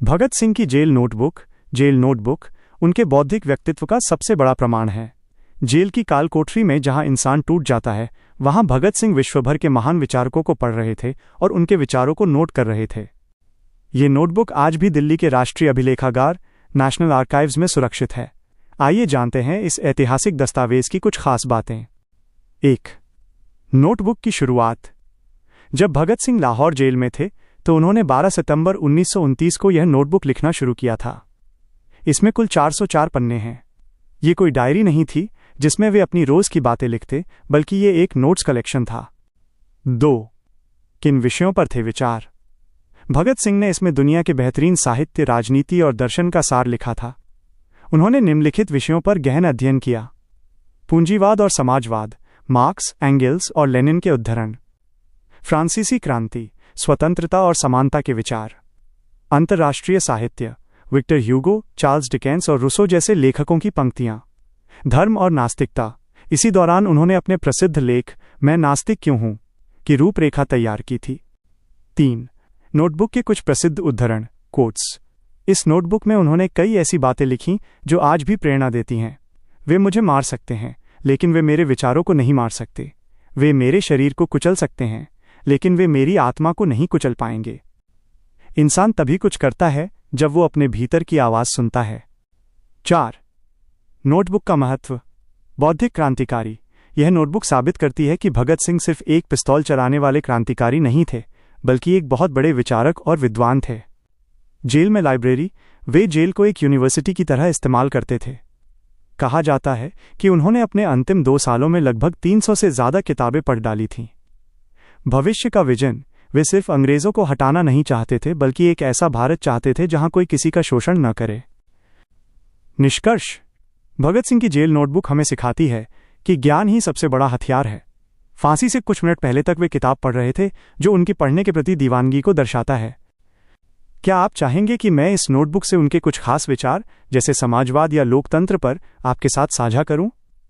भगत सिंह की jail notebook उनके बौद्धिक व्यक्तित्व का सबसे बड़ा प्रमाण है। जेल की काल कोठरी में जहां इंसान टूट जाता है, वहां भगत सिंह विश्वभर के महान विचारकों को पढ़ रहे थे और उनके विचारों को नोट कर रहे थे। ये नोटबुक आज भी दिल्ली के राष्ट्रीय अभिलेखागार नेशनल आर्काइव्स में सुरक्षित है। आइए जानते हैं इस ऐतिहासिक दस्तावेज की कुछ खास बातें। 1. नोटबुक की शुरुआत। जब भगत सिंह लाहौर जेल में थे तो उन्होंने 12 सितंबर 1929 को यह नोटबुक लिखना शुरू किया था। इसमें कुल 404 पन्ने हैं। ये कोई डायरी नहीं थी जिसमें वे अपनी रोज की बातें लिखते, बल्कि ये एक नोट्स कलेक्शन था। 2. किन विषयों पर थे विचार। भगत सिंह ने इसमें दुनिया के बेहतरीन साहित्य, राजनीति और दर्शन का सार लिखा था। उन्होंने निम्नलिखित विषयों पर गहन अध्ययन किया: पूंजीवाद और समाजवाद, मार्क्स, एंगेल्स और लेनिन के उद्धरण, फ्रांसीसी क्रांति, स्वतंत्रता और समानता के विचार, अंतर्राष्ट्रीय साहित्य, विक्टर ह्यूगो, चार्ल्स डिकेंस और रूसो जैसे लेखकों की पंक्तियां, धर्म और नास्तिकता। इसी दौरान उन्होंने अपने प्रसिद्ध लेख मैं नास्तिक क्यों हूं की रूपरेखा तैयार की थी। 3. नोटबुक के कुछ प्रसिद्ध उद्धरण, कोट्स। इस नोटबुक में उन्होंने कई ऐसी बातें लिखीं जो आज भी प्रेरणा देती हैं। वे मुझे मार सकते हैं, लेकिन वे मेरे विचारों को नहीं मार सकते। वे मेरे शरीर को कुचल सकते हैं, लेकिन वे मेरी आत्मा को नहीं कुचल पाएंगे। इंसान तभी कुछ करता है जब वो अपने भीतर की आवाज सुनता है। 4. नोटबुक का महत्व। बौद्धिक क्रांतिकारी। यह नोटबुक साबित करती है कि भगत सिंह सिर्फ एक पिस्तौल चलाने वाले क्रांतिकारी नहीं थे, बल्कि एक बहुत बड़े विचारक और विद्वान थे। जेल में लाइब्रेरी। वे जेल को एक यूनिवर्सिटी की तरह इस्तेमाल करते थे। कहा जाता है कि उन्होंने अपने अंतिम 2 सालों में लगभग 300 से ज्यादा किताबें पढ़ डाली थीं। भविष्य का विजन। वे सिर्फ अंग्रेजों को हटाना नहीं चाहते थे, बल्कि एक ऐसा भारत चाहते थे जहां कोई किसी का शोषण न करे। निष्कर्ष। भगत सिंह की जेल नोटबुक हमें सिखाती है कि ज्ञान ही सबसे बड़ा हथियार है। फांसी से कुछ मिनट पहले तक वे किताब पढ़ रहे थे, जो उनकी पढ़ने के प्रति दीवानगी को दर्शाता है। क्या आप चाहेंगे कि मैं इस नोटबुक से उनके कुछ खास विचार, जैसे समाजवाद या लोकतंत्र पर, आपके साथ साझा करूं?